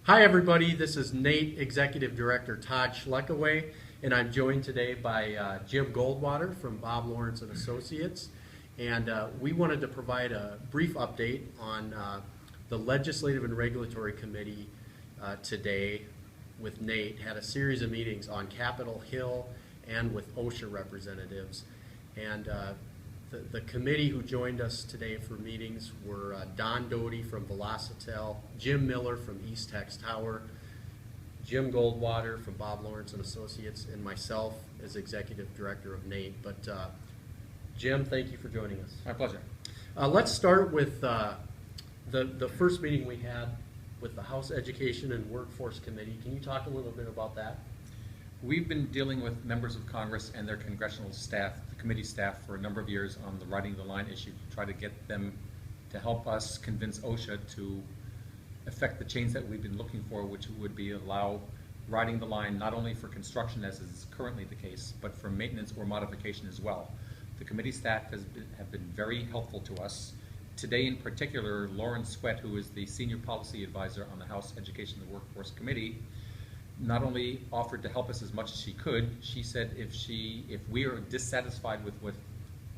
Hi everybody, this is Nate, Executive Director Todd Schleckaway, and I'm joined today by Jim Goldwater from Bob Lawrence and Associates. And we wanted to provide a brief update on the Legislative and Regulatory Committee today with Nate. Had a series of meetings on Capitol Hill and with OSHA representatives. And the committee who joined us today for meetings were Don Doty from Velocitel, Jim Miller from East Tex Tower, Jim Goldwater from Bob Lawrence and Associates, and myself as Executive Director of NATE. But Jim, thank you for joining us. My pleasure. Let's start with the first meeting we had with the House Education and Workforce Committee. Can you talk a little bit about that? We've been dealing with members of Congress and their congressional staff, the committee staff, for a number of years on the riding the line issue to try to get them to help us convince OSHA to effect the change that we've been looking for, which would be allow riding the line not only for construction as is currently the case, but for maintenance or modification as well. The committee staff have been very helpful to us. Today in particular, Lauren Sweat, who is the Senior Policy Advisor on the House Education and Workforce Committee, not only offered to help us as much as she could, she said if we are dissatisfied with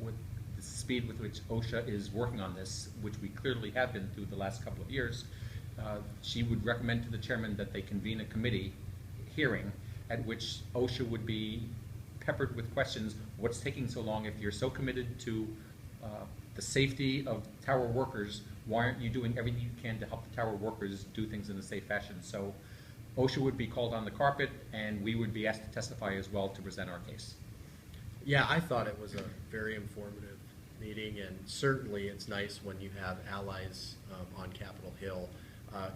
the speed with which OSHA is working on this, which we clearly have been through the last couple of years, she would recommend to the chairman that they convene a committee hearing at which OSHA would be peppered with questions. What's taking so long? If you're so committed to the safety of tower workers, why aren't you doing everything you can to help the tower workers do things in a safe fashion? So OSHA would be called on the carpet, and we would be asked to testify as well to present our case. Yeah, I thought it was a very informative meeting, and certainly it's nice when you have allies on Capitol Hill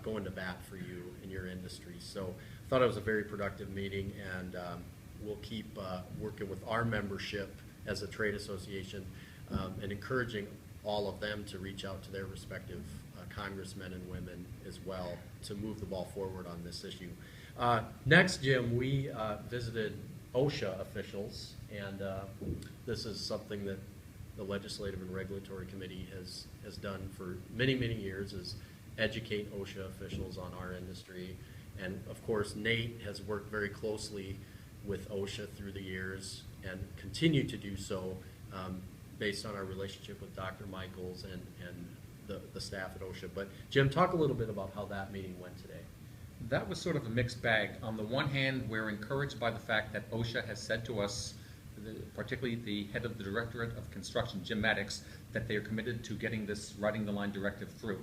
going to bat for you in your industry. So I thought it was a very productive meeting, and we'll keep working with our membership as a trade association and encouraging all of them to reach out to their respective congressmen and women as well to move the ball forward on this issue. Next, Jim, we visited OSHA officials, and this is something that the Legislative and Regulatory Committee has done for many, many years, is educate OSHA officials on our industry. And of course, Nate has worked very closely with OSHA through the years and continue to do so based on our relationship with Dr. Michaels and the staff at OSHA. But Jim, talk a little bit about how that meeting went today. That was sort of a mixed bag. On the one hand, we're encouraged by the fact that OSHA has said to us, particularly the head of the Directorate of Construction, Jim Maddox, that they are committed to getting this riding the line directive through.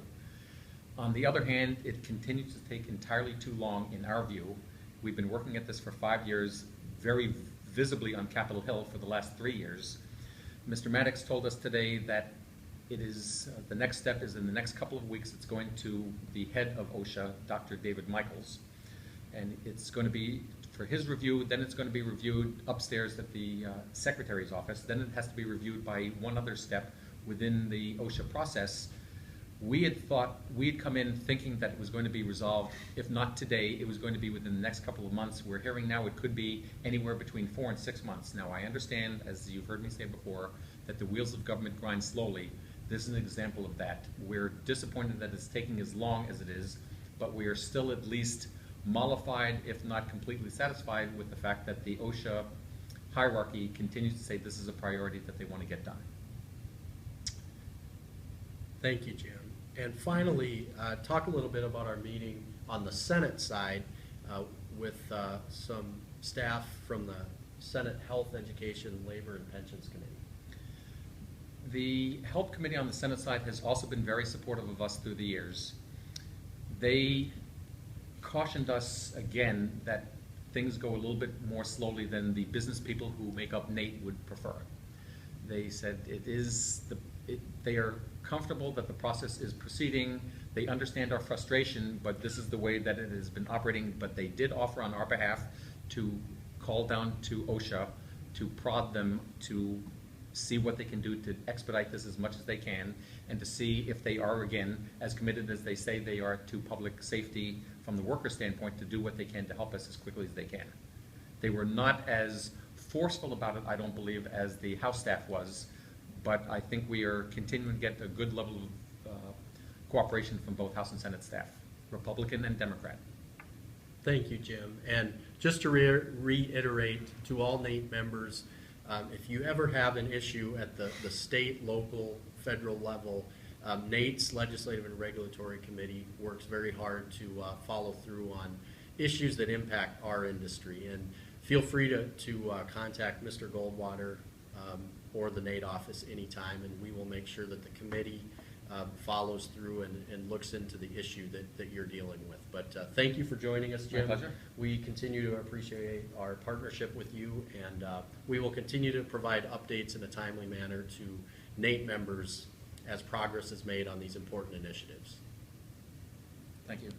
On the other hand, it continues to take entirely too long in our view. We've been working at this for 5 years, very visibly on Capitol Hill for the last 3 years. Mr. Maddox told us today that it is the next step is in the next couple of weeks. It's going to the head of OSHA, Dr. David Michaels, and it's going to be for his review. Then it's going to be reviewed upstairs at the secretary's office. Then it has to be reviewed by one other step within the OSHA process. We had thought we'd come in thinking that it was going to be resolved. If not today, it was going to be within the next couple of months. We're hearing now it could be anywhere between 4 and 6 months. Now, I understand, as you've heard me say before, that the wheels of government grind slowly. This is an example of that. We're disappointed that it's taking as long as it is, but we are still at least mollified, if not completely satisfied, with the fact that the OSHA hierarchy continues to say this is a priority that they want to get done. Thank you, Jim. And finally, talk a little bit about our meeting on the Senate side with some staff from the Senate Health, Education, Labor, and Pensions Committee. The Health Committee on the Senate side has also been very supportive of us through the years. They cautioned us again that things go a little bit more slowly than the business people who make up NATE would prefer. They said they are comfortable that the process is proceeding. They understand our frustration, but this is the way that it has been operating. But they did offer on our behalf to call down to OSHA to prod them to see what they can do to expedite this as much as they can, and to see if they are, again, as committed as they say they are to public safety from the worker standpoint, to do what they can to help us as quickly as they can. They were not as forceful about it, I don't believe, as the House staff was, but I think we are continuing to get a good level of cooperation from both House and Senate staff, Republican and Democrat. Thank you, Jim. And just to reiterate to all NATE members, if you ever have an issue at the state, local, federal level, NATE's Legislative and Regulatory Committee works very hard to follow through on issues that impact our industry. And feel free to contact Mr. Goldwater or the NATE office anytime, and we will make sure that the committee follows through and looks into the issue that you're dealing with. But thank you for joining us, Jim. My pleasure. We continue to appreciate our partnership with you, and we will continue to provide updates in a timely manner to NATE members as progress is made on these important initiatives. Thank you.